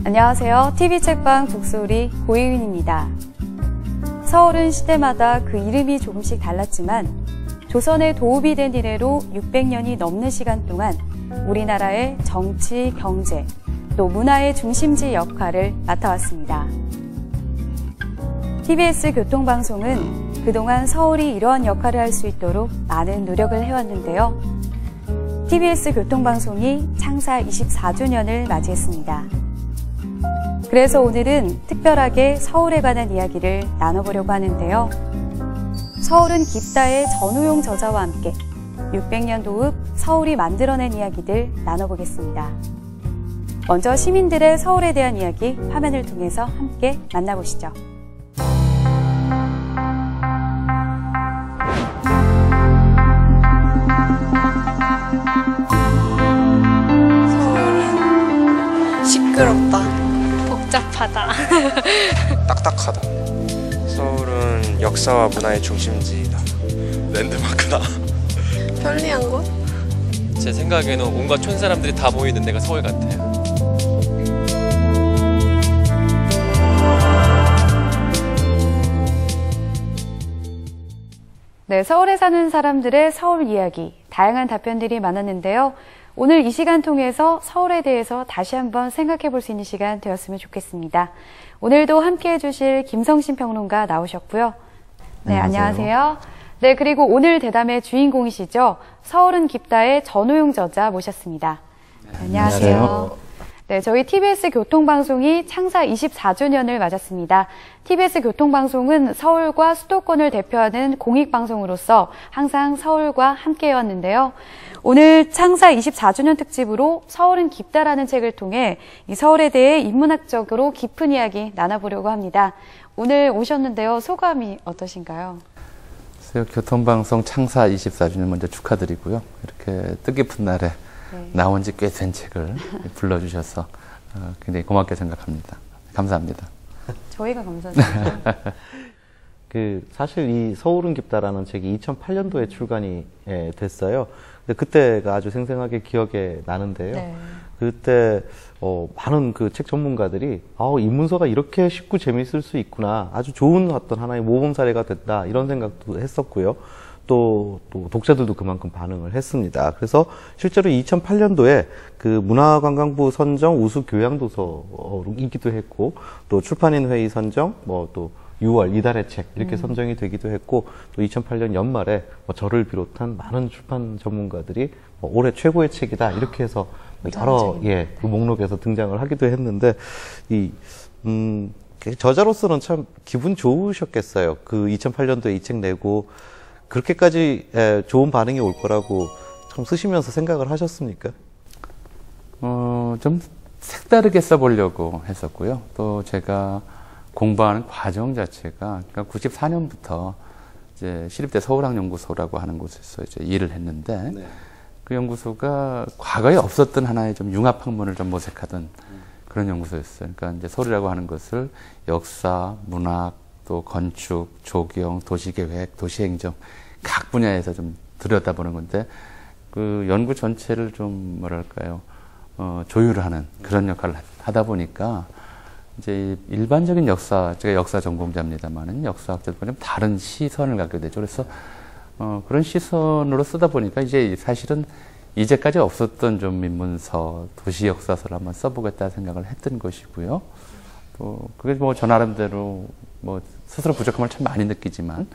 안녕하세요. TV책방 북소리 고혜윤입니다. 서울은 시대마다 그 이름이 조금씩 달랐지만 조선에 도읍이 된 이래로 600년이 넘는 시간 동안 우리나라의 정치, 경제, 또 문화의 중심지 역할을 맡아왔습니다. TBS 교통방송은 그동안 서울이 이러한 역할을 할 수 있도록 많은 노력을 해왔는데요. TBS 교통방송이 창사 24주년을 맞이했습니다. 그래서 오늘은 특별하게 서울에 관한 이야기를 나눠보려고 하는데요. 서울은 깊다의 전우용 저자와 함께 600년 도읍 서울이 만들어낸 이야기들 나눠보겠습니다. 먼저 시민들의 서울에 대한 이야기 화면을 통해서 함께 만나보시죠. 서울은 시끄럽다. 복잡하다. 딱딱하다. 서울은 역사와 문화의 중심지이다. 랜드마크다. 편리한 곳? 제 생각에는 온갖 촌 사람들이 다 모이는 데가 서울 같아요. 네, 서울에 사는 사람들의 서울 이야기, 다양한 답변들이 많았는데요. 오늘 이 시간 통해서 서울에 대해서 다시 한번 생각해 볼 수 있는 시간 되었으면 좋겠습니다. 오늘도 함께 해주실 김성신 평론가 나오셨고요. 네, 안녕하세요. 네, 그리고 오늘 대담의 주인공이시죠. 서울은 깊다의 전우용 저자 모셨습니다. 네, 안녕하세요. 네, 저희 TBS 교통방송이 창사 24주년을 맞았습니다. TBS 교통방송은 서울과 수도권을 대표하는 공익방송으로서 항상 서울과 함께해왔는데요. 오늘 창사 24주년 특집으로 서울은 깊다라는 책을 통해 이 서울에 대해 인문학적으로 깊은 이야기 나눠보려고 합니다. 오늘 오셨는데요. 소감이 어떠신가요? 교통방송 창사 24주년 먼저 축하드리고요. 이렇게 뜻깊은 날에 나온 지 꽤 된 책을 불러주셔서 굉장히 고맙게 생각합니다. 감사합니다. 저희가 감사드립니다. 사실 이 서울은 깊다라는 책이 2008년도에 출간이 됐어요. 근데 그때가 아주 생생하게 기억에 나는데요. 네. 그때 많은 그 책 전문가들이 입문서가 이렇게 쉽고 재미있을 수 있구나, 아주 좋은 어떤 하나의 모범 사례가 됐다, 이런 생각도 했었고요. 또 독자들도 그만큼 반응을 했습니다. 그래서 실제로 2008년도에 그 문화관광부 선정 우수 교양도서이기도 했고, 또 출판인 회의 선정, 또 6월 이달의 책 이렇게 선정이 되기도 했고, 또 2008년 연말에 저를 비롯한 많은 출판 전문가들이 올해 최고의 책이다 이렇게 해서 여러 그 목록에서 등장을 하기도 했는데, 저자로서는 참 기분 좋으셨겠어요. 그 2008년도에 이 책 내고 그렇게까지 좋은 반응이 올 거라고 참 쓰시면서 생각을 하셨습니까? 좀 색다르게 써보려고 했었고요. 또 제가 공부하는 과정 자체가, 그러니까 94년부터 이제 시립대 서울학연구소라고 하는 곳에서 이제 일을 했는데, 네. 그 연구소가 과거에 없었던 하나의 좀 융합학문을 좀 모색하던 그런 연구소였어요. 그러니까 이제 서울이라고 하는 것을 역사, 문학, 또 건축, 조경, 도시계획, 도시행정 각 분야에서 좀 들여다보는 건데, 그 연구 전체를 좀 뭐랄까요, 조율하는 그런 역할을 하다 보니까 이제 일반적인 역사, 제가 역사 전공자입니다만은 역사학자들과 좀 다른 시선을 갖게 되죠. 그래서 그런 시선으로 쓰다 보니까 이제 사실은 이제까지 없었던 좀 인문서, 도시 역사서를 한번 써보겠다 생각을 했던 것이고요. 또 그게 저 나름대로 스스로 부족함을 참 많이 느끼지만,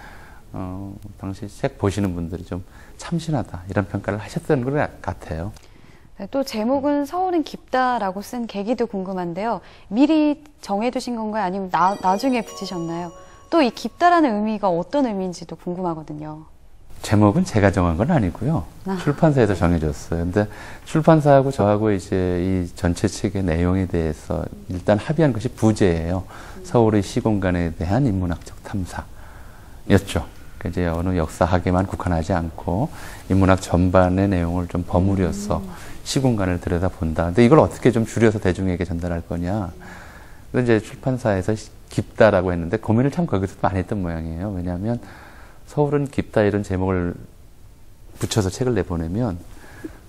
당시 책 보시는 분들이 좀 참신하다 이런 평가를 하셨던 것 같아요. 네, 또 제목은 서울은 깊다라고 쓴 계기도 궁금한데요. 미리 정해두신 건가요? 아니면 나중에 붙이셨나요? 또 이 깊다라는 의미가 어떤 의미인지도 궁금하거든요. 제목은 제가 정한 건 아니고요. 출판사에서 정해줬어요. 근데 출판사하고 저하고 이제 이 전체 책의 내용에 대해서 일단 합의한 것이 부제예요. 서울의 시공간에 대한 인문학적 탐사였죠. 이제 어느 역사학에만 국한하지 않고 인문학 전반의 내용을 좀 버무려서 시공간을 들여다본다. 근데 이걸 어떻게 좀 줄여서 대중에게 전달할 거냐. 그래서 이제 출판사에서 깊다라고 했는데 고민을 참 거기서 많이 했던 모양이에요. 왜냐하면 서울은 깊다 이런 제목을 붙여서 책을 내보내면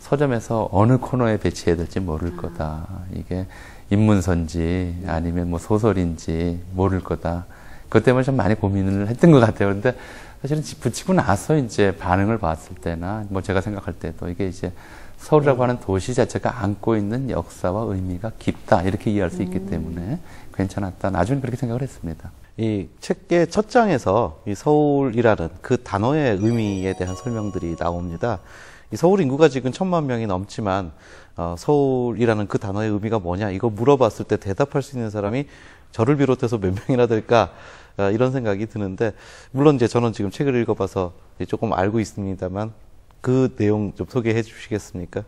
서점에서 어느 코너에 배치해야 될지 모를 거다. 이게 인문서인지 아니면 뭐 소설인지 모를 거다. 그것 때문에 좀 많이 고민을 했던 것 같아요. 그런데 사실은 붙이고 나서 이제 반응을 봤을 때나 뭐 제가 생각할 때도 이게 이제 서울이라고 하는 도시 자체가 안고 있는 역사와 의미가 깊다. 이렇게 이해할 수 있기 때문에 괜찮았다. 나중에 그렇게 생각을 했습니다. 이 책의 첫 장에서 이 서울이라는 그 단어의 의미에 대한 설명들이 나옵니다. 이 서울 인구가 지금 1,000만 명이 넘지만 서울이라는 그 단어의 의미가 뭐냐 이거 물어봤을 때 대답할 수 있는 사람이 저를 비롯해서 몇 명이나 될까 이런 생각이 드는데 물론 이제 저는 지금 책을 읽어봐서 조금 알고 있습니다만 그 내용 좀 소개해 주시겠습니까?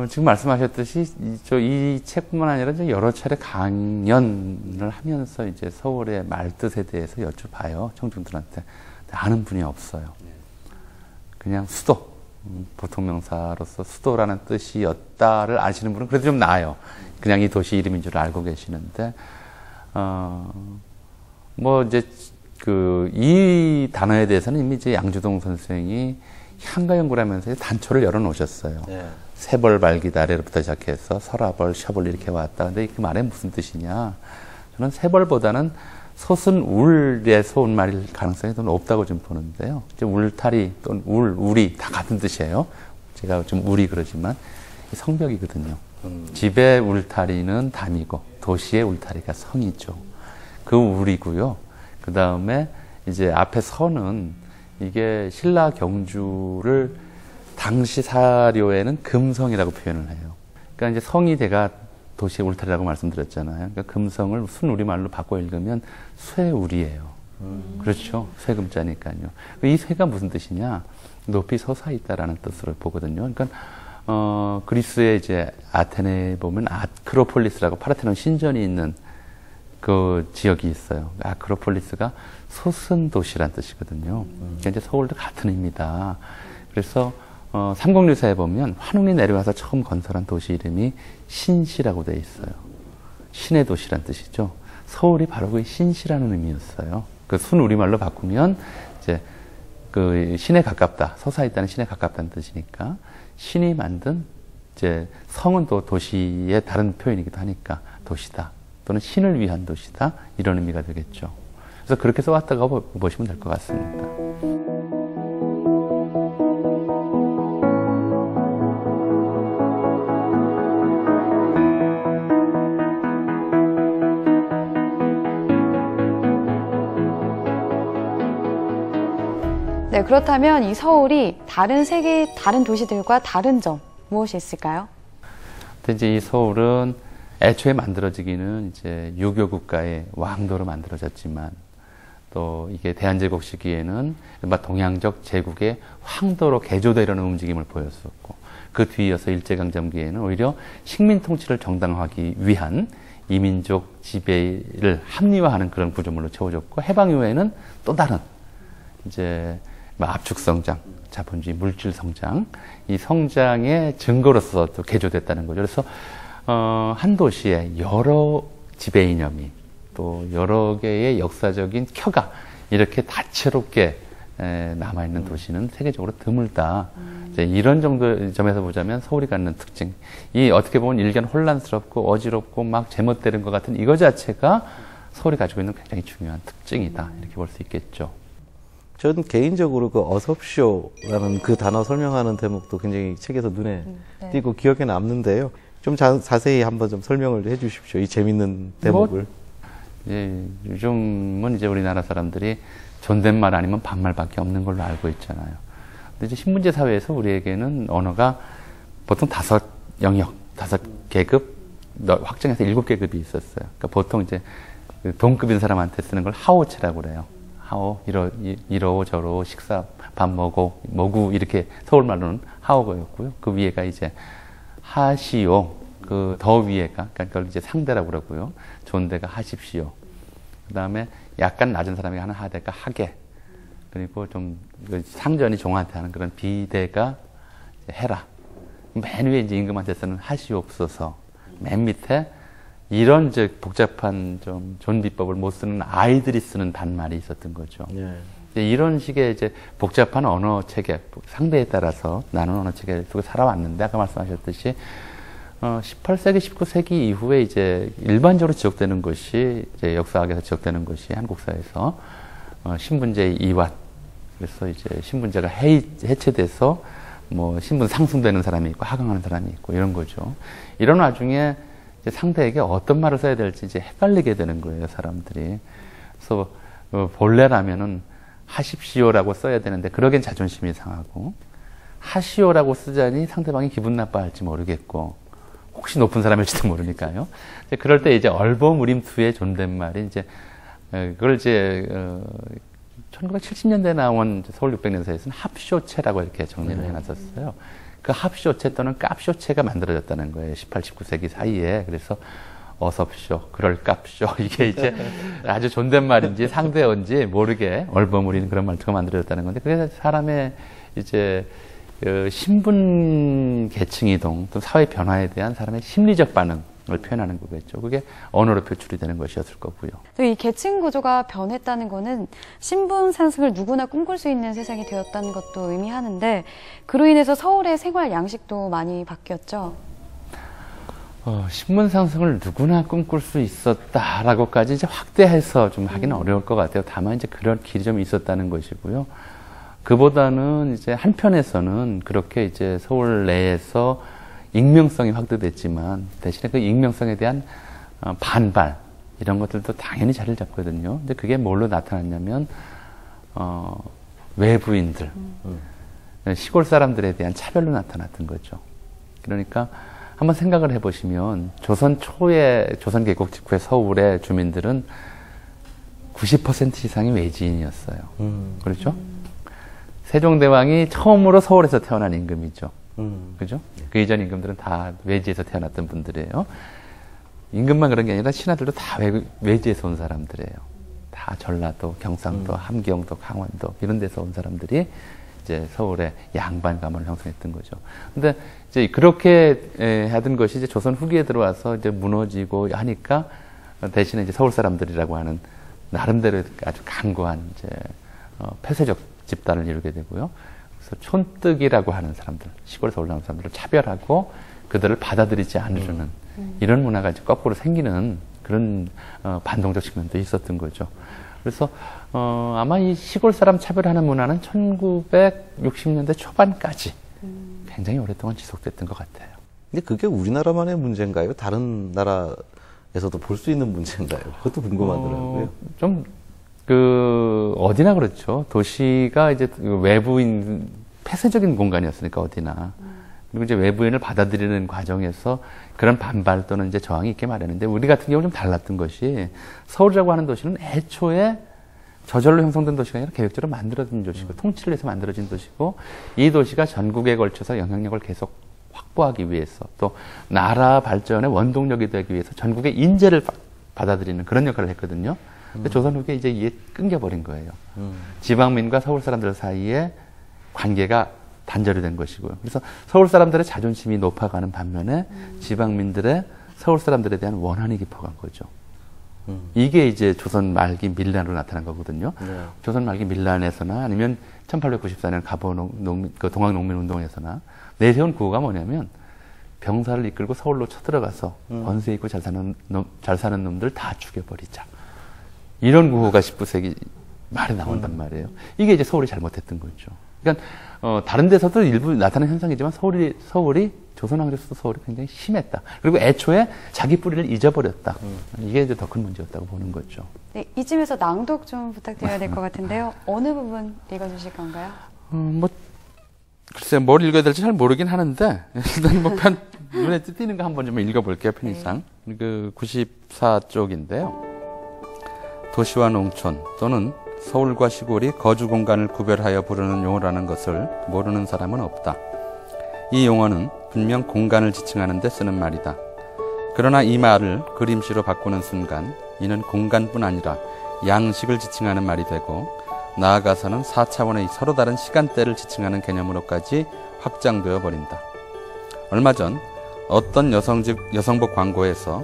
지금 말씀하셨듯이 이 책뿐만 아니라 이제 여러 차례 강연을 하면서 이제 서울의 말뜻에 대해서 여쭤봐요. 청중들한테. 아는 분이 없어요. 그냥 수도. 보통 명사로서 수도라는 뜻이었다를 아시는 분은 그래도 좀 나아요. 그냥 이 도시 이름인 줄 알고 계시는데, 뭐 이제 이 단어에 대해서는 이미 이제 양주동 선생이 향가 연구를 하면서 단초를 열어 놓으셨어요. 네. 세벌 발기다 아래로부터 시작해서 설화벌, 셔벌 이렇게 왔다. 근데 그 말에 무슨 뜻이냐? 저는 세벌보다는 솥은 울에서 온 말일 가능성이 더 높다고 좀 보는데요. 이제 울타리 또는 우리 다 같은 뜻이에요. 제가 좀 우리 그러지만 성벽이거든요. 집의 울타리는 담이고 도시의 울타리가 성이죠. 그 울이고요. 그 다음에 이제 앞에 선은 이게 신라 경주를 당시 사료에는 금성이라고 표현을 해요. 그러니까 이제 성이 대가 도시의 울타리라고 말씀드렸잖아요. 그러니까 금성을 순우리말로 바꿔 읽으면 쇠울이에요. 그렇죠. 쇠금자니까요. 이 쇠가 무슨 뜻이냐? 높이 솟아 있다라는 뜻으로 보거든요. 그러니까 그리스의 이제 아테네에 보면 아크로폴리스라고 파르테논 신전이 있는 그 지역이 있어요. 아크로폴리스가 솟은 도시란 뜻이거든요. 그러니까 이제 서울도 같은 의미다. 그래서 삼국유사에 보면 환웅이 내려와서 처음 건설한 도시 이름이 신시라고 되어 있어요. 신의 도시란 뜻이죠. 서울이 바로 그 신시라는 의미였어요. 그 순우리말로 바꾸면 이제 그 신에 가깝다, 솟아있다는 신에 가깝다는 뜻이니까 신이 만든 이제 성은 또 도시의 다른 표현이기도 하니까 도시다 또는 신을 위한 도시다 이런 의미가 되겠죠. 그래서 그렇게 써왔다고 보시면 될 것 같습니다. 네, 그렇다면 이 서울이 다른 세계 다른 도시들과 다른 점 무엇이 있을까요? 근데 이제 이 서울은 애초에 만들어지기는 이제 유교 국가의 왕도로 만들어졌지만 또 이게 대한제국 시기에는 동양적 제국의 황도로 개조되려는 움직임을 보였었고 그 뒤이어서 일제강점기에는 오히려 식민 통치를 정당화하기 위한 이민족 지배를 합리화하는 그런 구조물로 채워졌고 해방 이후에는 또 다른 이제 압축 성장, 자본주의 물질 성장, 이 성장의 증거로서 또 개조됐다는 거죠. 그래서 한 도시에 여러 지배 이념이 또 여러 개의 역사적인 켜가 이렇게 다채롭게 남아있는 도시는 세계적으로 드물다. 이제 이런 정도 점에서 보자면 서울이 갖는 특징, 이 어떻게 보면 일견 혼란스럽고 어지럽고 막 제멋대로인 것 같은 이거 자체가 서울이 가지고 있는 굉장히 중요한 특징이다. 이렇게 볼 수 있겠죠. 저는 개인적으로 그 어섭쇼라는 그 단어 설명하는 대목도 굉장히 책에서 눈에 띄고 기억에 남는데요. 좀 자세히 한번 좀 설명을 해 주십시오. 이 재밌는 대목을. 요즘은 이제 우리나라 사람들이 존댓말 아니면 반말밖에 없는 걸로 알고 있잖아요. 근데 이제 신문제 사회에서 우리에게는 언어가 보통 5 영역, 5 계급, 확정해서 7계급이 있었어요. 그러니까 보통 이제 동급인 사람한테 쓰는 걸 하오체라고 그래요. 하오, 이러오 저러오, 식사, 밥 먹고 이렇게 서울말로는 하오고였고요. 그 위에가 이제 하시오, 그 더 위에가, 그러니까 그걸 이제 상대라고 그러고요. 존대가 하십시오. 그 다음에 약간 낮은 사람이 하는 하대가 하게. 그리고 좀 상전이 종한테 하는 그런 비대가 해라. 맨 위에 이제 임금한테 쓰는 하시옵소서. 맨 밑에 이런 이제 복잡한 좀 존비법을 못 쓰는 아이들이 쓰는 단말이 있었던 거죠. 네. 이제 이런 식의 이제 복잡한 언어 체계, 상대에 따라서 나눈 언어 체계를 두고 살아왔는데, 아까 말씀하셨듯이 18세기, 19세기 이후에 이제 일반적으로 지적되는 것이, 이제 역사학에서 지적되는 것이 한국사에서 신분제의 이완. 그래서 이제 신분제가 해체돼서 뭐 신분 상승되는 사람이 있고 하강하는 사람이 있고 이런 거죠. 이런 와중에 이제 상대에게 어떤 말을 써야 될지 이제 헷갈리게 되는 거예요, 사람들이. 그래서 본래라면은 하십시오라고 써야 되는데 그러기엔 자존심이 상하고, 하시오라고 쓰자니 상대방이 기분 나빠할지 모르겠고, 혹시 높은 사람일지도 모르니까요. 이제 그럴 때 이제 얼버무림투의 존댓말이 이제 그걸 이제 1970년대에 나온 서울 600년사에서는 합쇼체라고 이렇게 정리를 해놨었어요. 그 합쇼체 또는 깝쇼체가 만들어졌다는 거예요. 18, 19세기 사이에. 그래서 어섭쇼, 그럴깝쇼, 이게 이제 아주 존댓말인지 상대어인지 모르게 얼버무리는 그런 말투가 만들어졌다는 건데, 그게 사람의 이제 신분 계층 이동 또 사회 변화에 대한 사람의 심리적 반응을 표현하는 거겠죠. 그게 언어로 표출이 되는 것이었을 거고요. 또 이 계층 구조가 변했다는 거는 신분 상승을 누구나 꿈꿀 수 있는 세상이 되었다는 것도 의미하는데, 그로 인해서 서울의 생활 양식도 많이 바뀌었죠. 신분 상승을 누구나 꿈꿀 수 있었다라고까지 이제 확대해서 좀 하기는 어려울 것 같아요. 다만 이제 그런 길이 좀 있었다는 것이고요. 그보다는 이제 한편에서는 그렇게 이제 서울 내에서 익명성이 확대됐지만 대신에 그 익명성에 대한 반발 이런 것들도 당연히 자리를 잡거든요. 근데 그게 뭘로 나타났냐면 외부인들, 시골 사람들에 대한 차별로 나타났던 거죠. 그러니까 한번 생각을 해보시면 조선 초에 조선 개국 직후의 서울의 주민들은 90% 이상이 외지인이었어요. 그렇죠? 세종대왕이 처음으로 서울에서 태어난 임금이죠. 그죠? 그 이전 임금들은 다 외지에서 태어났던 분들이에요. 임금만 그런 게 아니라 신하들도 다 외지에서 온 사람들이에요. 다 전라도, 경상도, 함경도, 강원도 이런 데서 온 사람들이 이제 서울의 양반 가문을 형성했던 거죠. 근데 이제 그렇게 하던 것이 이제 조선 후기에 들어와서 이제 무너지고 하니까 대신에 이제 서울 사람들이라고 하는 나름대로 아주 강고한 이제 폐쇄적 집단을 이루게 되고요. 그래서 촌뜨기라고 하는 사람들, 시골에서 올라온 사람들을 차별하고 그들을 받아들이지 않으려는 이런 문화가 이제 거꾸로 생기는 그런 반동적 측면도 있었던 거죠. 그래서 아마 이 시골 사람 차별하는 문화는 1960년대 초반까지 굉장히 오랫동안 지속됐던 것 같아요. 근데 그게 우리나라만의 문제인가요? 다른 나라에서도 볼 수 있는 문제인가요? 그것도 궁금하더라고요. 좀 어디나 그렇죠. 도시가 이제 외부인, 폐쇄적인 공간이었으니까 어디나. 그리고 이제 외부인을 받아들이는 과정에서 그런 반발 또는 이제 저항이 있게 마련인데, 우리 같은 경우는 좀 달랐던 것이 서울이라고 하는 도시는 애초에 저절로 형성된 도시가 아니라 계획적으로 만들어진 도시고 통치를 해서 만들어진 도시고, 이 도시가 전국에 걸쳐서 영향력을 계속 확보하기 위해서 또 나라 발전의 원동력이 되기 위해서 전국의 인재를 받아들이는 그런 역할을 했거든요. 근데 조선 후기에 이제 이게 끊겨버린 거예요. 지방민과 서울 사람들 사이에 관계가 단절이 된 것이고요. 그래서 서울 사람들의 자존심이 높아가는 반면에 지방민들의 서울 사람들에 대한 원한이 깊어간 거죠. 이게 이제 조선 말기 밀란으로 나타난 거거든요. 네. 조선 말기 밀란에서나 아니면 1894년 동학농민운동에서나 내세운 구호가 뭐냐면, 병사를 이끌고 서울로 쳐들어가서 권세 있고 잘 사는 놈들 다 죽여버리자. 이런 구호가 19세기 말에 나온단 말이에요. 이게 이제 서울이 잘못했던 거죠. 그러니까 다른 데서도 일부 나타나는 현상이지만 서울이 조선왕조에서도 서울이 굉장히 심했다. 그리고 애초에 자기 뿌리를 잊어버렸다. 이게 이제 더 큰 문제였다고 보는 거죠. 네, 이쯤에서 낭독 좀 부탁드려야 될 것 같은데요. 어느 부분 읽어주실 건가요? 글쎄 뭘 읽어야 될지 잘 모르긴 하는데 일단 뭐 눈에 띄는 거 한번 좀 읽어볼게요. 편의상. 네. 그 94쪽인데요. 도시와 농촌 또는 서울과 시골이 거주 공간을 구별하여 부르는 용어라는 것을 모르는 사람은 없다. 이 용어는 분명 공간을 지칭하는 데 쓰는 말이다. 그러나 이 말을 그림시로 바꾸는 순간 이는 공간뿐 아니라 양식을 지칭하는 말이 되고, 나아가서는 4차원의 서로 다른 시간대를 지칭하는 개념으로까지 확장되어 버린다. 얼마 전 어떤 여성복 광고에서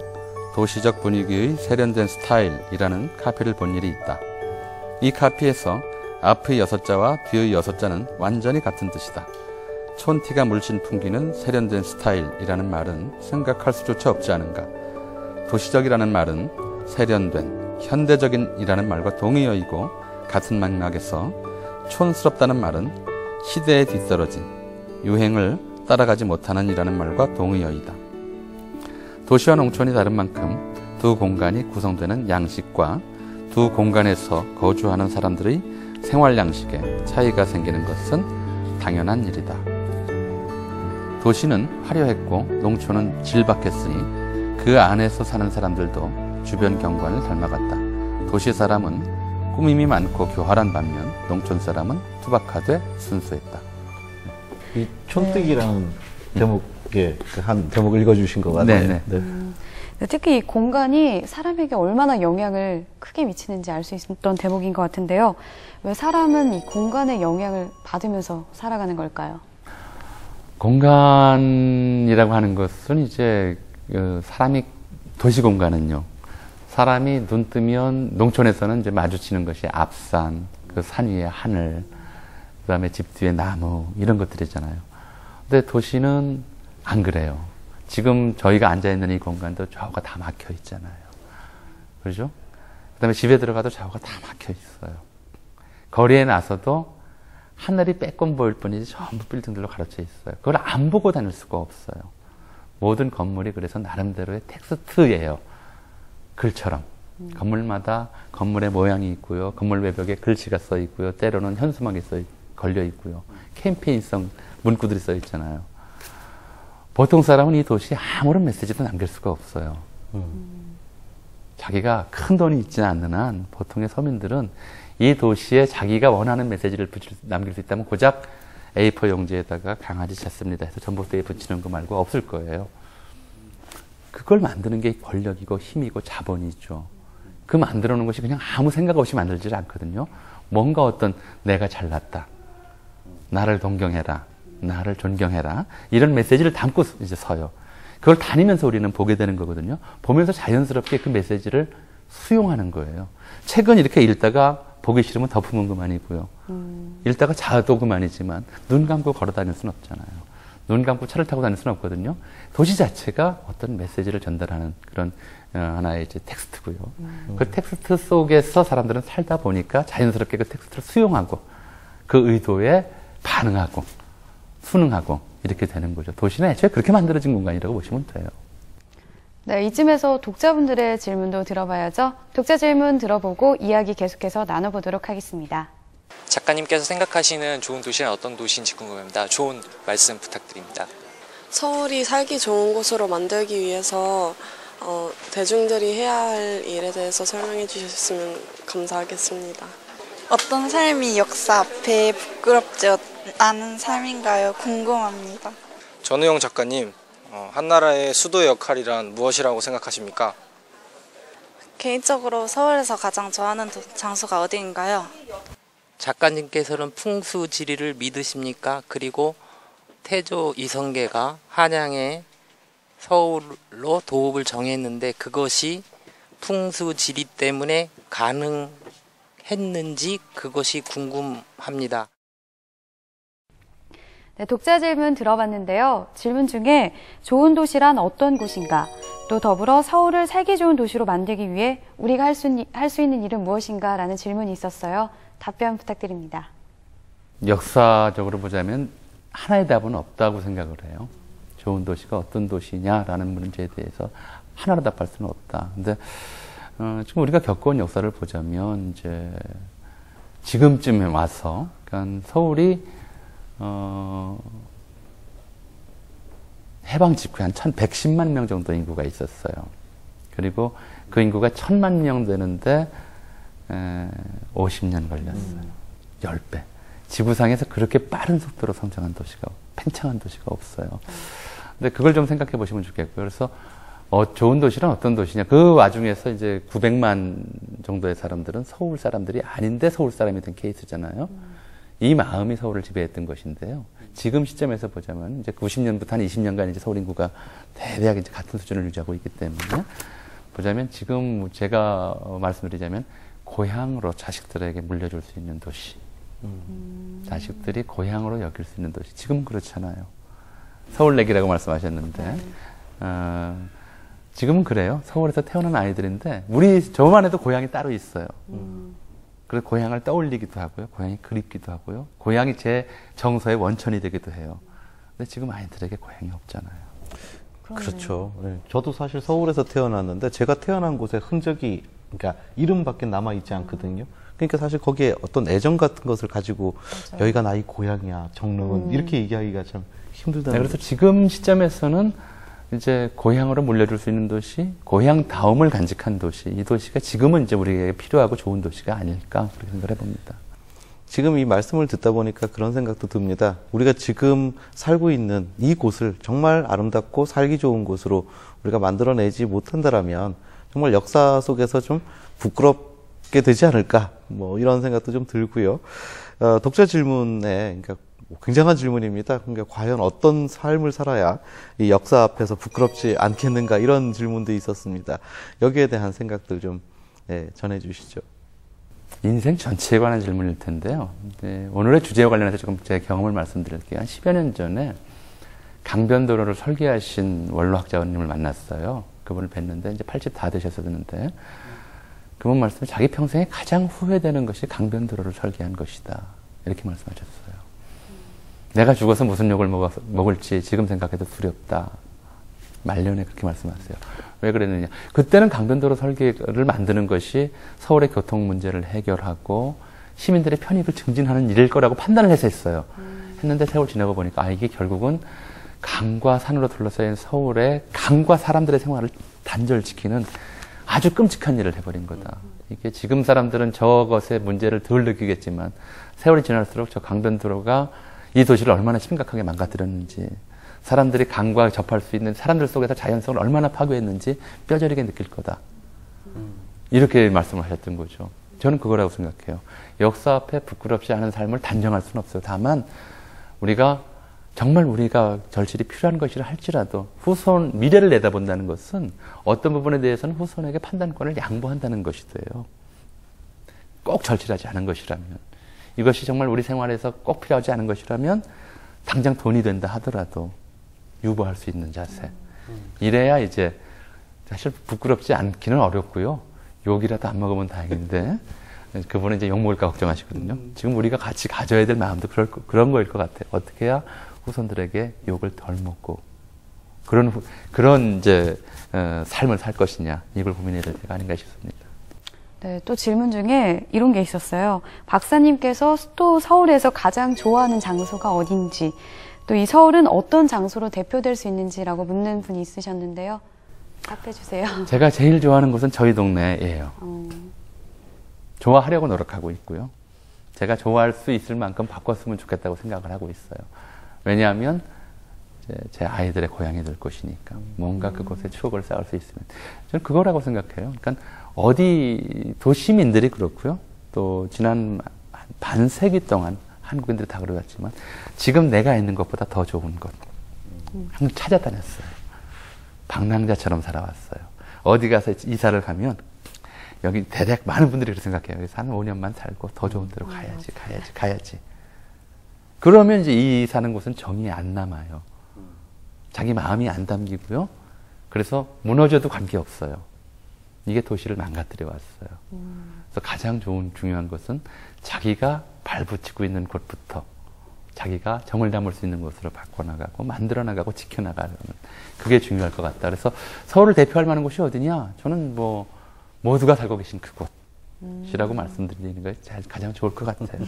도시적 분위기의 세련된 스타일이라는 카피를 본 일이 있다. 이 카피에서 앞의 6자와 뒤의 6자는 완전히 같은 뜻이다. 촌티가 물씬 풍기는 세련된 스타일이라는 말은 생각할 수조차 없지 않은가. 도시적이라는 말은 세련된, 현대적인이라는 말과 동의어이고 같은 맥락에서 촌스럽다는 말은 시대에 뒤떨어진, 유행을 따라가지 못하는 이라는 말과 동의어이다. 도시와 농촌이 다른 만큼 두 공간이 구성되는 양식과 두 공간에서 거주하는 사람들의 생활 양식에 차이가 생기는 것은 당연한 일이다. 도시는 화려했고 농촌은 질박했으니 그 안에서 사는 사람들도 주변 경관을 닮아갔다. 도시 사람은 꾸밈이 많고 교활한 반면 농촌 사람은 투박하되 순수했다. 이 촌뜨기라는 대목의 한 대목을 읽어주신 것 같아요. 네네. 네. 특히 이 공간이 사람에게 얼마나 영향을 크게 미치는지 알 수 있었던 대목인 것 같은데요. 왜 사람은 이 공간의 영향을 받으면서 살아가는 걸까요? 공간이라고 하는 것은 이제 사람이 도시 공간은요. 사람이 눈 뜨면 농촌에서는 이제 마주치는 것이 앞산, 그 산 위의 하늘, 그다음에 집 뒤에 나무 이런 것들이잖아요. 근데 도시는 안 그래요. 지금 저희가 앉아 있는 이 공간도 좌우가 다 막혀 있잖아요. 그렇죠? 그다음에 집에 들어가도 좌우가 다 막혀 있어요. 거리에 나서도 하늘이 빼꼼 보일 뿐이지 전부 빌딩들로 가로쳐 있어요. 그걸 안 보고 다닐 수가 없어요. 모든 건물이 그래서 나름대로의 텍스트예요. 글처럼. 건물마다 건물의 모양이 있고요. 건물 외벽에 글씨가 써 있고요. 때로는 현수막이 걸려 있고요. 캠페인성 문구들이 써 있잖아요. 보통 사람은 이 도시에 아무런 메시지도 남길 수가 없어요. 자기가 큰 돈이 있지 않는 한 보통의 서민들은 이 도시에 자기가 원하는 메시지를 남길 수 있다면 고작 A4 용지에다가 강아지 잤습니다 해서 전봇대에 붙이는 거 말고 없을 거예요. 그걸 만드는 게 권력이고 힘이고 자본이죠. 그 만들어 놓은 것이 그냥 아무 생각 없이 만들지 않거든요. 뭔가 어떤 내가 잘났다. 나를 동경해라. 나를 존경해라. 이런 메시지를 담고 이제 서요. 그걸 다니면서 우리는 보게 되는 거거든요. 보면서 자연스럽게 그 메시지를 수용하는 거예요. 책은 이렇게 읽다가 보기 싫으면 덮으면 그만이고요. 읽다가 자도 그만이지만 눈 감고 걸어 다닐 수는 없잖아요. 눈 감고 차를 타고 다닐 수는 없거든요. 도시 자체가 어떤 메시지를 전달하는 그런 하나의 이제 텍스트고요. 그 텍스트 속에서 사람들은 살다 보니까 자연스럽게 그 텍스트를 수용하고 그 의도에 반응하고 순응하고 이렇게 되는 거죠. 도시는 애초에 그렇게 만들어진 공간이라고 보시면 돼요. 네, 이쯤에서 독자분들의 질문도 들어봐야죠. 독자 질문 들어보고 이야기 계속해서 나눠보도록 하겠습니다. 작가님께서 생각하시는 좋은 도시는 어떤 도시인지 궁금합니다. 좋은 말씀 부탁드립니다. 서울이 살기 좋은 곳으로 만들기 위해서 대중들이 해야 할 일에 대해서 설명해 주셨으면 감사하겠습니다. 어떤 삶이 역사 앞에 부끄럽지 않은 삶인가요? 궁금합니다. 전우영 작가님, 한나라의 수도의 역할이란 무엇이라고 생각하십니까? 개인적으로 서울에서 가장 좋아하는 장소가 어디인가요? 작가님께서는 풍수지리를 믿으십니까? 그리고 태조 이성계가 한양에 서울로 도읍을 정했는데 그것이 풍수지리 때문에 가능했는지 그것이 궁금합니다. 네, 독자 질문 들어봤는데요. 질문 중에 좋은 도시란 어떤 곳인가? 또 더불어 서울을 살기 좋은 도시로 만들기 위해 우리가 할 수 있는 일은 무엇인가? 라는 질문이 있었어요. 답변 부탁드립니다. 역사적으로 보자면 하나의 답은 없다고 생각을 해요. 좋은 도시가 어떤 도시냐라는 문제에 대해서 하나로 답할 수는 없다. 근데 지금 우리가 겪어온 역사를 보자면 이제 지금쯤에 와서 그러니까 서울이 해방 직후에 한 1110만 명 정도 인구가 있었어요. 그리고 그 인구가 1000만 명 되는데 50년 걸렸어요. 10배. 지구상에서 그렇게 빠른 속도로 성장한 도시가, 팽창한 도시가 없어요. 근데 그걸 좀 생각해 보시면 좋겠고요. 그래서 좋은 도시란 어떤 도시냐. 그 와중에서 이제 900만 정도의 사람들은 서울 사람들이 아닌데 서울 사람이 된 케이스잖아요. 이 마음이 서울을 지배했던 것인데요. 지금 시점에서 보자면 이제 90년부터 한 20년간 이제 서울 인구가 대략 이제 같은 수준을 유지하고 있기 때문에 보자면 지금 제가 말씀드리자면 고향으로 자식들에게 물려줄 수 있는 도시. 자식들이 고향으로 여길 수 있는 도시. 지금 그렇잖아요. 서울내기라고 말씀하셨는데 지금은 그래요. 서울에서 태어난 아이들인데 저만 해도 고향이 따로 있어요. 그래서 고향을 떠올리기도 하고요. 고향이 그립기도 하고요. 고향이 제 정서의 원천이 되기도 해요. 근데 지금 아이들에게 고향이 없잖아요. 그렇죠. 네. 저도 사실 서울에서 태어났는데 제가 태어난 곳에 흔적이 그러니까 이름밖에 남아 있지 않거든요. 그러니까 사실 거기에 어떤 애정 같은 것을 가지고 맞아요. 여기가 나의 고향이야, 정릉은 이렇게 얘기하기가 참 힘들다. 네, 그래서 지금 시점에서는 이제 고향으로 물려줄 수 있는 도시, 고향 다움을 간직한 도시, 이 도시가 지금은 이제 우리에게 필요하고 좋은 도시가 아닐까 그렇게 생각을 해봅니다. 지금 이 말씀을 듣다 보니까 그런 생각도 듭니다. 우리가 지금 살고 있는 이곳을 정말 아름답고 살기 좋은 곳으로 우리가 만들어내지 못한다라면 정말 역사 속에서 좀 부끄럽게 되지 않을까, 뭐 이런 생각도 좀 들고요. 독자 질문에 그러니까 굉장한 질문입니다. 그러니까 과연 어떤 삶을 살아야 이 역사 앞에서 부끄럽지 않겠는가 이런 질문도 있었습니다. 여기에 대한 생각들 좀 전해주시죠. 인생 전체에 관한 질문일 텐데요. 오늘의 주제와 관련해서 조금 제 경험을 말씀드릴게요. 한 10여 년 전에 강변도로를 설계하신 원로학자님을 만났어요. 그분을 뵀는데 이제 80 다 되셨었는데 그분 말씀이 자기 평생에 가장 후회되는 것이 강변도로를 설계한 것이다. 이렇게 말씀하셨어요. 내가 죽어서 무슨 욕을 먹을지 지금 생각해도 두렵다. 말년에 그렇게 말씀하세요. 왜 그랬느냐. 그때는 강변도로 설계를 만드는 것이 서울의 교통 문제를 해결하고 시민들의 편익을 증진하는 일일 거라고 판단을 해서 했어요. 했는데 세월 지나고 보니까 이게 결국은 강과 산으로 둘러싸인 서울의 강과 사람들의 생활을 단절시키는 아주 끔찍한 일을 해버린 거다. 이게 지금 사람들은 저것의 문제를 덜 느끼겠지만 세월이 지날수록 저 강변도로가 이 도시를 얼마나 심각하게 망가뜨렸는지, 사람들이 강과 접할 수 있는 사람들 속에서 자연성을 얼마나 파괴했는지 뼈저리게 느낄 거다. 이렇게 말씀을 하셨던 거죠. 저는 그거라고 생각해요. 역사 앞에 부끄럽지 않은 삶을 단정할 수는 없어요. 다만 정말 우리가 절실히 필요한 것이라 할지라도 미래를 내다본다는 것은 어떤 부분에 대해서는 후손에게 판단권을 양보한다는 것이 돼요. 꼭 절실하지 않은 것이라면, 이것이 정말 우리 생활에서 꼭 필요하지 않은 것이라면 당장 돈이 된다 하더라도 유보할 수 있는 자세. 이래야 이제 사실 부끄럽지 않기는 어렵고요. 욕이라도 안 먹으면 다행인데 그분은 이제 욕 먹을까 걱정하시거든요. 지금 우리가 같이 가져야 될 마음도 그런 거일 것 같아요. 어떻게 해야 후손들에게 욕을 덜 먹고 그런 이제 삶을 살 것이냐, 이걸 고민해야 될 때가 아닌가 싶습니다. 네, 또 질문 중에 이런 게 있었어요. 박사님께서 또 서울에서 가장 좋아하는 장소가 어딘지, 또 이 서울은 어떤 장소로 대표될 수 있는지라고 묻는 분이 있으셨는데요. 답해 주세요. 제가 제일 좋아하는 곳은 저희 동네예요. 좋아하려고 노력하고 있고요. 제가 좋아할 수 있을 만큼 바꿨으면 좋겠다고 생각을 하고 있어요. 왜냐하면 제 아이들의 고향이 될 것이니까 뭔가 그곳에 추억을 쌓을 수 있으면 저는 그거라고 생각해요. 그러니까 어디 도시민들이 그렇고요. 또 지난 반세기 동안 한국인들이 다 그러겠지만 지금 내가 있는 것보다 더 좋은 것 항상 찾아다녔어요. 방랑자처럼 살아왔어요. 어디 가서 이사를 가면 여기 대략 많은 분들이 그렇게 생각해요. 여기서 한 5년만 살고 더 좋은 데로 가야지. 그러면 이제 이 사는 곳은 정이 안 남아요. 자기 마음이 안 담기고요. 그래서 무너져도 관계없어요. 이게 도시를 망가뜨려 왔어요. 그래서 가장 중요한 것은 자기가 발붙이고 있는 곳부터 자기가 정을 담을 수 있는 곳으로 바꿔나가고 만들어나가고 지켜나가는, 그게 중요할 것 같다. 그래서 서울을 대표할 만한 곳이 어디냐? 저는 모두가 살고 계신 그곳이라고 말씀드리는 게 가장 좋을 것 같아요.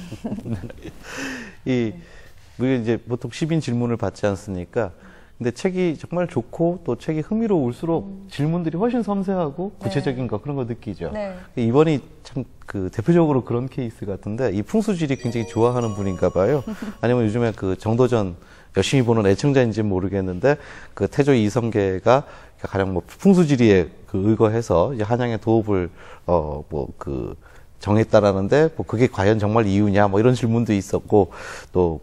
우리가 이제 보통 시민 질문을 받지 않습니까? 근데 책이 정말 좋고 또 책이 흥미로울수록 질문들이 훨씬 섬세하고 구체적인 거, 그런 거 느끼죠. 네. 이번이 참 대표적으로 그런 케이스 같은데, 이 풍수지리 굉장히 좋아하는 분인가 봐요. 아니면 요즘에 정도전 열심히 보는 애청자인지는 모르겠는데, 태조 이성계가 가령 풍수지리에 의거해서 이제 한양의 도읍을 정했다라는데, 그게 과연 정말 이유냐, 이런 질문도 있었고, 또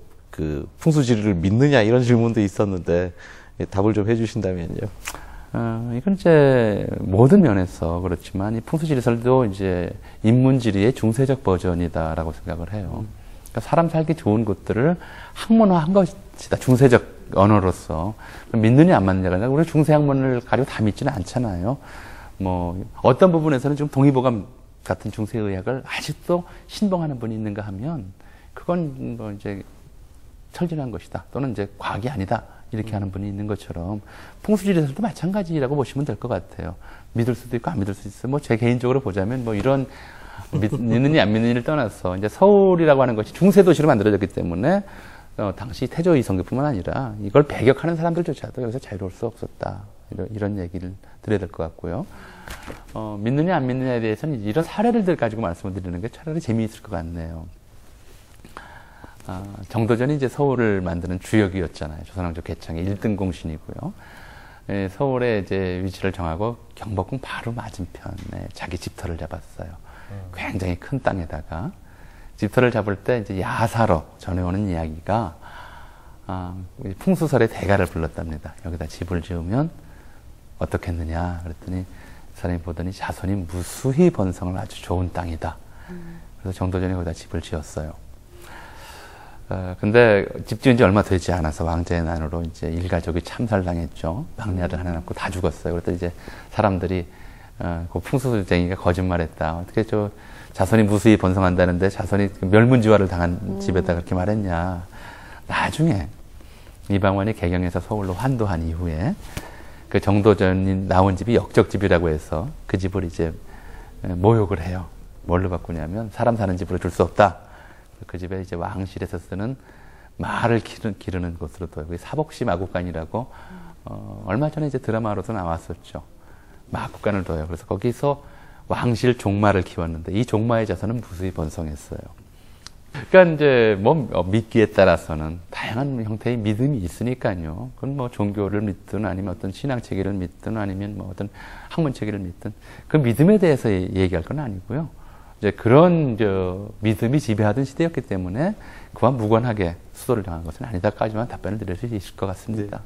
풍수지리를 믿느냐, 이런 질문도 있었는데, 답을 좀 해주신다면요. 이건 이제 모든 면에서 그렇지만 이 풍수지리설도 이제 인문지리의 중세적 버전이다라고 생각을 해요. 그러니까 그러니까 사람 살기 좋은 곳들을 학문화한 것이다. 중세적 언어로서. 믿느냐 안 믿느냐가 아니라 우리 중세학문을 가지고 다 믿지는 않잖아요. 뭐 어떤 부분에서는 좀 동의보감 같은 중세의학을 아직도 신봉하는 분이 있는가 하면 그건 뭐 이제 철진한 것이다. 또는 이제 과학이 아니다. 이렇게 하는 분이 있는 것처럼 풍수지리에서도 마찬가지라고 보시면 될 것 같아요. 믿을 수도 있고 안 믿을 수도 있어요. 뭐 제 개인적으로 보자면 뭐 이런 믿느냐 안 믿느냐를 떠나서 이제 서울이라고 하는 것이 중세도시로 만들어졌기 때문에 당시 태조 이성계뿐만 아니라 이걸 배격하는 사람들조차도 여기서 자유로울 수 없었다. 이런 얘기를 드려야 될 것 같고요. 믿느냐 안 믿느냐에 대해서는 이런 사례를 가지고 말씀을 드리는 게 차라리 재미있을 것 같네요. 정도전이 이제 서울을 만드는 주역이었잖아요. 조선왕조 개창의 1등 공신이고요. 서울에 이제 위치를 정하고 경복궁 바로 맞은편에 자기 집터를 잡았어요. 굉장히 큰 땅에다가 집터를 잡을 때 이제 야사로 전해오는 이야기가 풍수설의 대가를 불렀답니다. 여기다 집을 지으면 어떻겠느냐 그랬더니 사람이 보더니 자손이 무수히 번성을 아주 좋은 땅이다. 그래서 정도전이 거기다 집을 지었어요. 근데 집 지은 지 얼마 되지 않아서 왕자의 난으로 이제 일가족이 참살당했죠. 막내 아들 하나 낳고 다 죽었어요. 그랬더니 이제 사람들이 그 풍수쟁이가 거짓말했다. 어떻게 자손이 무수히 번성한다는데 자손이 멸문지화를 당한 집에다 그렇게 말했냐. 나중에 이방원이 개경해서 서울로 환도한 이후에 그 정도전이 나온 집이 역적집이라고 해서 그 집을 이제 모욕을 해요. 뭘로 바꾸냐면 사람 사는 집으로 줄 수 없다. 그 집에 이제 왕실에서 쓰는 말을 기르는 곳으로 둬요. 그게 사복시 마국간이라고 얼마 전에 이제 드라마로도 나왔었죠. 마국간을 둬요. 그래서 거기서 왕실 종마를 키웠는데 이 종마의 자손은 무수히 번성했어요. 그러니까 이제 뭐 믿기에 따라서는 다양한 형태의 믿음이 있으니까요. 그건 뭐 종교를 믿든 아니면 어떤 신앙 체계를 믿든 아니면 뭐 어떤 학문 체계를 믿든 그 믿음에 대해서 얘기할 건 아니고요. 이제 그런 믿음이 지배하던 시대였기 때문에 그와 무관하게 수도를 정한 것은 아니다까지만 답변을 드릴 수 있을 것 같습니다.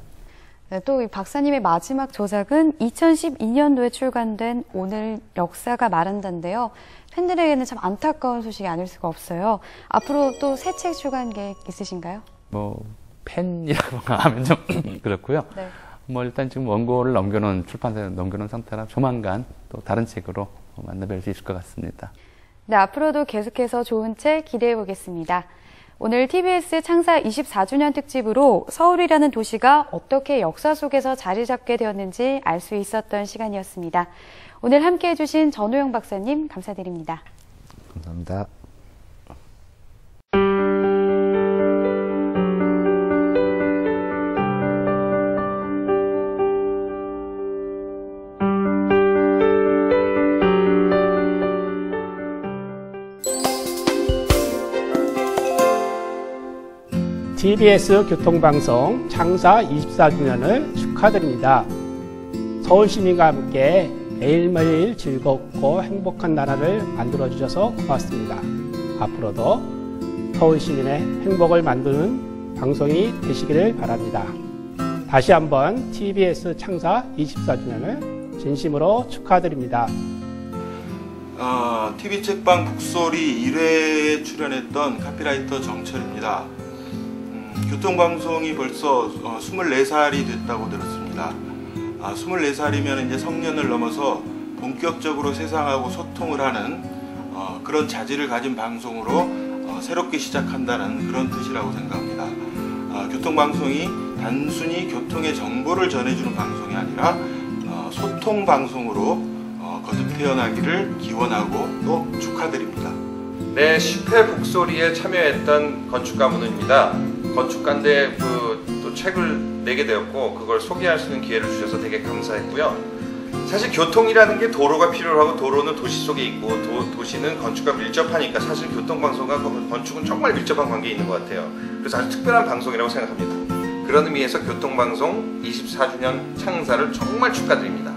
네, 또 이 박사님의 마지막 저작은 2012년도에 출간된 오늘 역사가 말한다인데요. 팬들에게는 참 안타까운 소식이 아닐 수가 없어요. 앞으로 또 새 책 출간 계획 있으신가요? 뭐 팬이라고 하면 좀 그렇고요. 네. 뭐 일단 지금 원고를 출판사에 넘겨놓은 상태라 조만간 또 다른 책으로 만나뵐 수 있을 것 같습니다. 네, 앞으로도 계속해서 좋은 책 기대해 보겠습니다. 오늘 TBS 창사 24주년 특집으로 서울이라는 도시가 어떻게 역사 속에서 자리 잡게 되었는지 알 수 있었던 시간이었습니다. 오늘 함께해 주신 전호영 박사님 감사드립니다. 감사합니다. TBS 교통방송 창사 24주년을 축하드립니다. 서울시민과 함께 매일매일 즐겁고 행복한 나라를 만들어주셔서 고맙습니다. 앞으로도 서울시민의 행복을 만드는 방송이 되시기를 바랍니다. 다시 한번 TBS 창사 24주년을 진심으로 축하드립니다. TV 책방 북소리 1회에 출연했던 카피라이터 정철입니다. 교통방송이 벌써 24살이 됐다고 들었습니다. 24살이면 이제 성년을 넘어서 본격적으로 세상하고 소통을 하는 그런 자질을 가진 방송으로 새롭게 시작한다는 그런 뜻이라고 생각합니다. 교통방송이 단순히 교통의 정보를 전해주는 방송이 아니라 소통방송으로 거듭 태어나기를 기원하고 또 축하드립니다. 네, 10회 북소리에 참여했던 건축가 문우입니다. 건축가인데 또 책을 내게 되었고 그걸 소개할 수 있는 기회를 주셔서 되게 감사했고요. 사실 교통이라는 게 도로가 필요하고 도로는 도시 속에 있고 도시는 건축과 밀접하니까 사실 교통방송과 건축은 정말 밀접한 관계에 있는 것 같아요. 그래서 아주 특별한 방송이라고 생각합니다. 그런 의미에서 교통방송 24주년 창사를 정말 축하드립니다.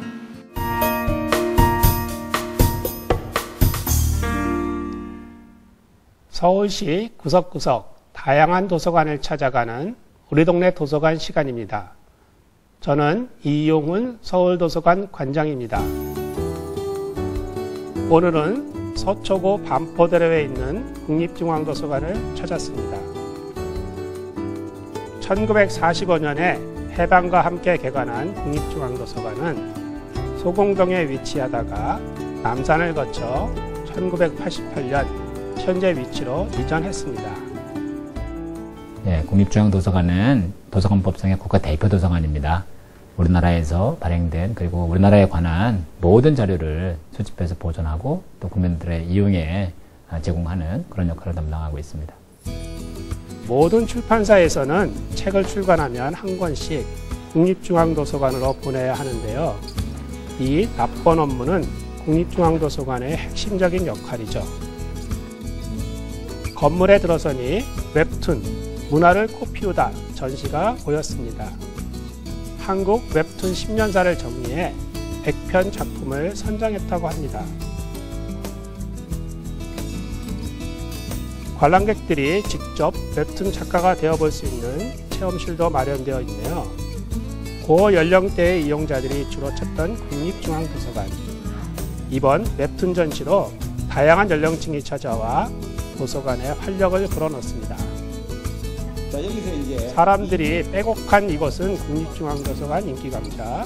서울시 구석구석 다양한 도서관을 찾아가는 우리 동네 도서관 시간입니다. 저는 이용훈 서울도서관 관장입니다. 오늘은 서초구 반포대로에 있는 국립중앙도서관을 찾았습니다. 1945년에 해방과 함께 개관한 국립중앙도서관은 소공동에 위치하다가 남산을 거쳐 1988년 현재 위치로 이전했습니다. 네, 국립중앙도서관은 도서관법상의 국가 대표 도서관입니다. 우리나라에서 발행된 그리고 우리나라에 관한 모든 자료를 수집해서 보존하고 또 국민들의 이용에 제공하는 그런 역할을 담당하고 있습니다. 모든 출판사에서는 책을 출간하면 한 권씩 국립중앙도서관으로 보내야 하는데요. 이 납본 업무는 국립중앙도서관의 핵심적인 역할이죠. 건물에 들어서니 웹툰, 문화를 꽃피우다 전시가 보였습니다. 한국 웹툰 10년사를 정리해 100편 작품을 선정했다고 합니다. 관람객들이 직접 웹툰 작가가 되어볼 수 있는 체험실도 마련되어 있네요. 고 연령대의 이용자들이 주로 찾던 국립중앙도서관. 이번 웹툰 전시로 다양한 연령층이 찾아와 도서관에 활력을 불어넣습니다. 사람들이 빼곡한 이곳은 국립중앙도서관 인기강좌,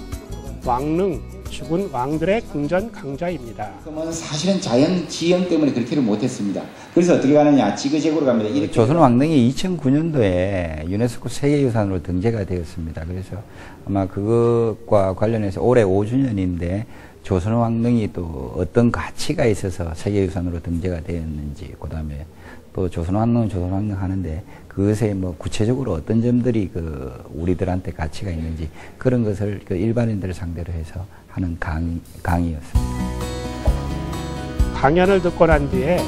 왕릉, 죽은 왕들의 궁전 강좌입니다. 사실은 자연 지형 때문에 그렇게를 못했습니다. 그래서 어떻게 가느냐, 지그재그로 갑니다. 조선 왕릉이 2009년도에 유네스코 세계유산으로 등재가 되었습니다. 그래서 아마 그것과 관련해서 올해 5주년인데 조선 왕릉이 또 어떤 가치가 있어서 세계유산으로 등재가 되었는지, 그 다음에 또 조선 왕릉 하는데 그것에 뭐 구체적으로 어떤 점들이 우리들한테 가치가 있는지 그런 것을 일반인들을 상대로 해서 하는 강의였습니다. 강연을 듣고 난 뒤에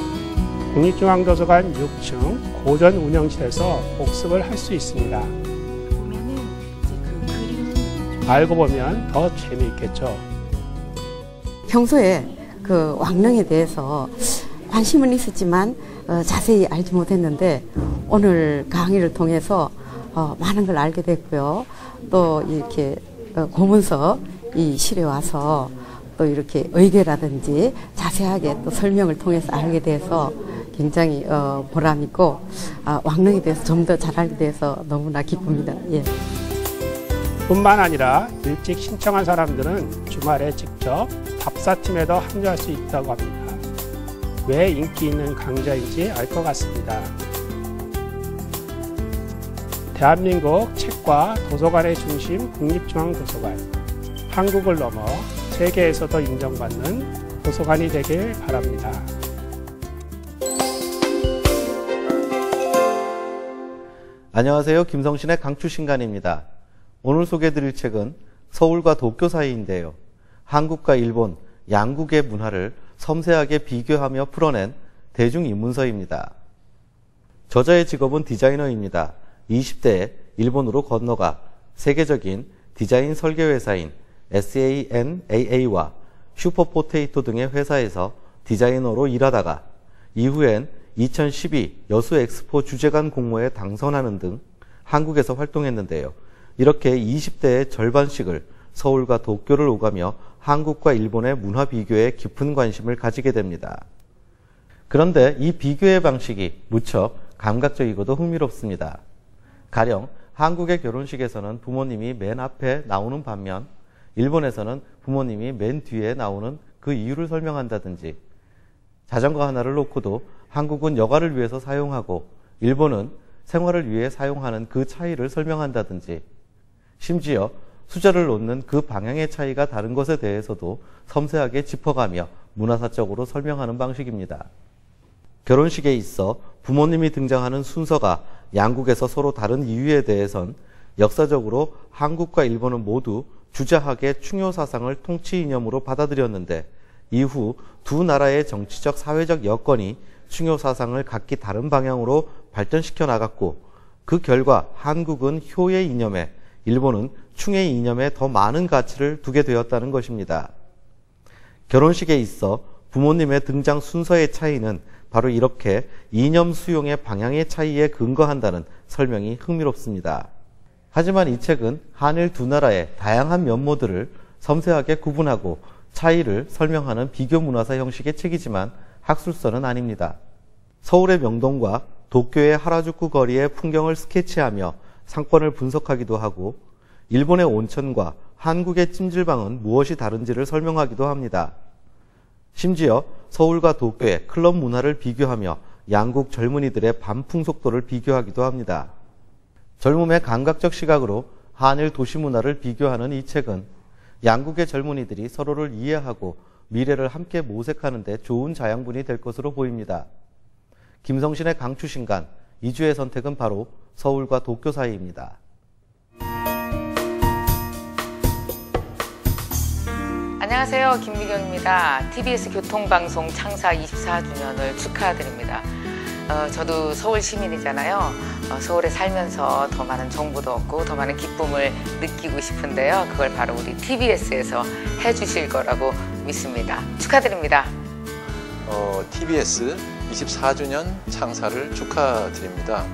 국립중앙도서관 6층 고전 운영실에서 복습을 할 수 있습니다. 알고 보면 더 재미있겠죠. 평소에 그 왕릉에 대해서 관심은 있었지만 자세히 알지 못했는데 오늘 강의를 통해서 많은 걸 알게 됐고요. 또 이렇게 고문서 이 실에 와서 또 이렇게 의궤라든지 자세하게 또 설명을 통해서 알게 돼서 굉장히 보람있고 왕릉에 대해서 좀 더 잘 알게 돼서 너무나 기쁩니다. 예. 뿐만 아니라 일찍 신청한 사람들은 주말에 직접 답사팀에도 합류할 수 있다고 합니다. 왜 인기 있는 강좌인지 알 것 같습니다. 대한민국 책과 도서관의 중심 국립중앙도서관, 한국을 넘어 세계에서도 인정받는 도서관이 되길 바랍니다. 안녕하세요. 김성신의 강추신간입니다. 오늘 소개해드릴 책은 서울과 도쿄 사이인데요. 한국과 일본 양국의 문화를 섬세하게 비교하며 풀어낸 대중인문서입니다. 저자의 직업은 디자이너입니다. 20대에 일본으로 건너가 세계적인 디자인 설계회사인 SANAA와 슈퍼포테이토 등의 회사에서 디자이너로 일하다가 이후엔 2012 여수 엑스포 주재관 공모에 당선하는 등 한국에서 활동했는데요. 이렇게 20대의 절반씩을 서울과 도쿄를 오가며 한국과 일본의 문화 비교에 깊은 관심을 가지게 됩니다. 그런데 이 비교의 방식이 무척 감각적이고도 흥미롭습니다. 가령 한국의 결혼식에서는 부모님이 맨 앞에 나오는 반면 일본에서는 부모님이 맨 뒤에 나오는 그 이유를 설명한다든지, 자전거 하나를 놓고도 한국은 여가를 위해서 사용하고 일본은 생활을 위해 사용하는 그 차이를 설명한다든지, 심지어 숫자를 놓는 그 방향의 차이가 다른 것에 대해서도 섬세하게 짚어가며 문화사적으로 설명하는 방식입니다. 결혼식에 있어 부모님이 등장하는 순서가 양국에서 서로 다른 이유에 대해선 역사적으로 한국과 일본은 모두 주자학의 충효 사상을 통치 이념으로 받아들였는데 이후 두 나라의 정치적 사회적 여건이 충효 사상을 각기 다른 방향으로 발전시켜 나갔고, 그 결과 한국은 효의 이념에 일본은 충의 이념에 더 많은 가치를 두게 되었다는 것입니다. 결혼식에 있어 부모님의 등장 순서의 차이는 바로 이렇게 이념 수용의 방향의 차이에 근거한다는 설명이 흥미롭습니다. 하지만 이 책은 한일 두 나라의 다양한 면모들을 섬세하게 구분하고 차이를 설명하는 비교 문화사 형식의 책이지만 학술서는 아닙니다. 서울의 명동과 도쿄의 하라주쿠 거리의 풍경을 스케치하며 상권을 분석하기도 하고 일본의 온천과 한국의 찜질방은 무엇이 다른지를 설명하기도 합니다. 심지어 서울과 도쿄의 클럽 문화를 비교하며 양국 젊은이들의 밤 풍속도를 비교하기도 합니다. 젊음의 감각적 시각으로 한일 도시 문화를 비교하는 이 책은 양국의 젊은이들이 서로를 이해하고 미래를 함께 모색하는 데 좋은 자양분이 될 것으로 보입니다. 김성신의 강추신간, 이주의 선택은 바로 서울과 도쿄 사이입니다. 안녕하세요. 김미경입니다. TBS 교통방송 창사 24주년을 축하드립니다. 저도 서울 시민이잖아요. 서울에 살면서 더 많은 정보도 얻고 더 많은 기쁨을 느끼고 싶은데요. 그걸 바로 우리 TBS에서 해주실 거라고 믿습니다. 축하드립니다. TBS 24주년 창사를 축하드립니다.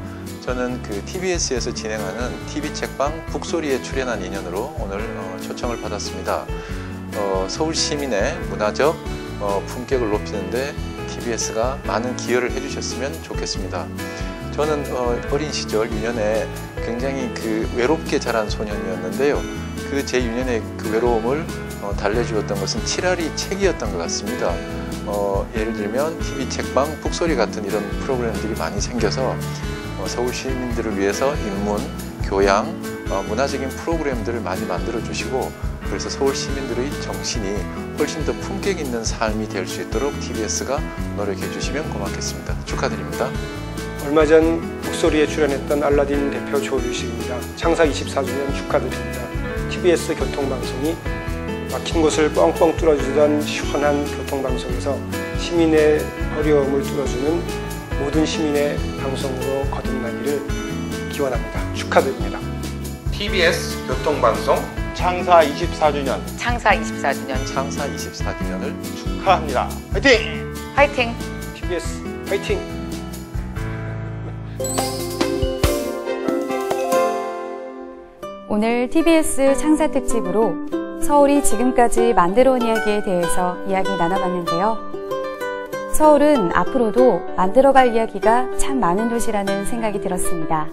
저는 그 TBS에서 진행하는 TV책방 북소리에 출연한 인연으로 오늘 초청을 받았습니다. 서울 시민의 문화적 품격을 높이는데 TBS가 많은 기여를 해주셨으면 좋겠습니다. 저는 어린 시절 유년에 굉장히 외롭게 자란 소년이었는데요. 제 유년의 외로움을 달래주었던 것은 칠하리 책이었던 것 같습니다. 예를 들면 TV 책방 북소리 같은 이런 프로그램들이 많이 생겨서 서울 시민들을 위해서 인문, 교양, 문화적인 프로그램들을 많이 만들어 주시고 그래서 서울 시민들의 정신이 훨씬 더 품격 있는 삶이 될 수 있도록 TBS가 노력해 주시면 고맙겠습니다. 축하드립니다. 얼마 전 북소리에 출연했던 알라딘 대표 조유식입니다. 창사 24주년 축하드립니다. TBS 교통방송이 막힌 곳을 뻥뻥 뚫어주던 시원한 교통방송에서 시민의 어려움을 뚫어주는 모든 시민의 방송으로 거듭나기를 기원합니다. 축하드립니다. TBS 교통방송 창사 24주년 창사 24주년 창사 24주년을 축하합니다. 화이팅! 화이팅! TBS 화이팅! 오늘 TBS 창사 특집으로 서울이 지금까지 만들어온 이야기에 대해서 이야기 나눠봤는데요. 서울은 앞으로도 만들어갈 이야기가 참 많은 도시라는 생각이 들었습니다.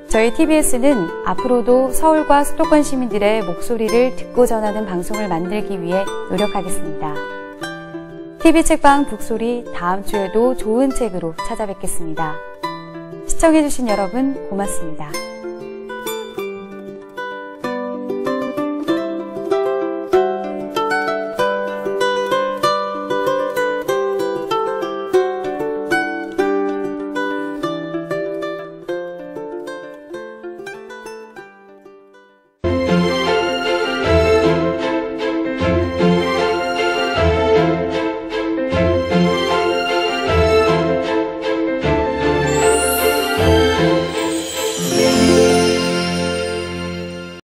저희 TBS는 앞으로도 서울과 수도권 시민들의 목소리를 듣고 전하는 방송을 만들기 위해 노력하겠습니다. TV책방 북소리 다음 주에도 좋은 책으로 찾아뵙겠습니다. 시청해주신 여러분 고맙습니다.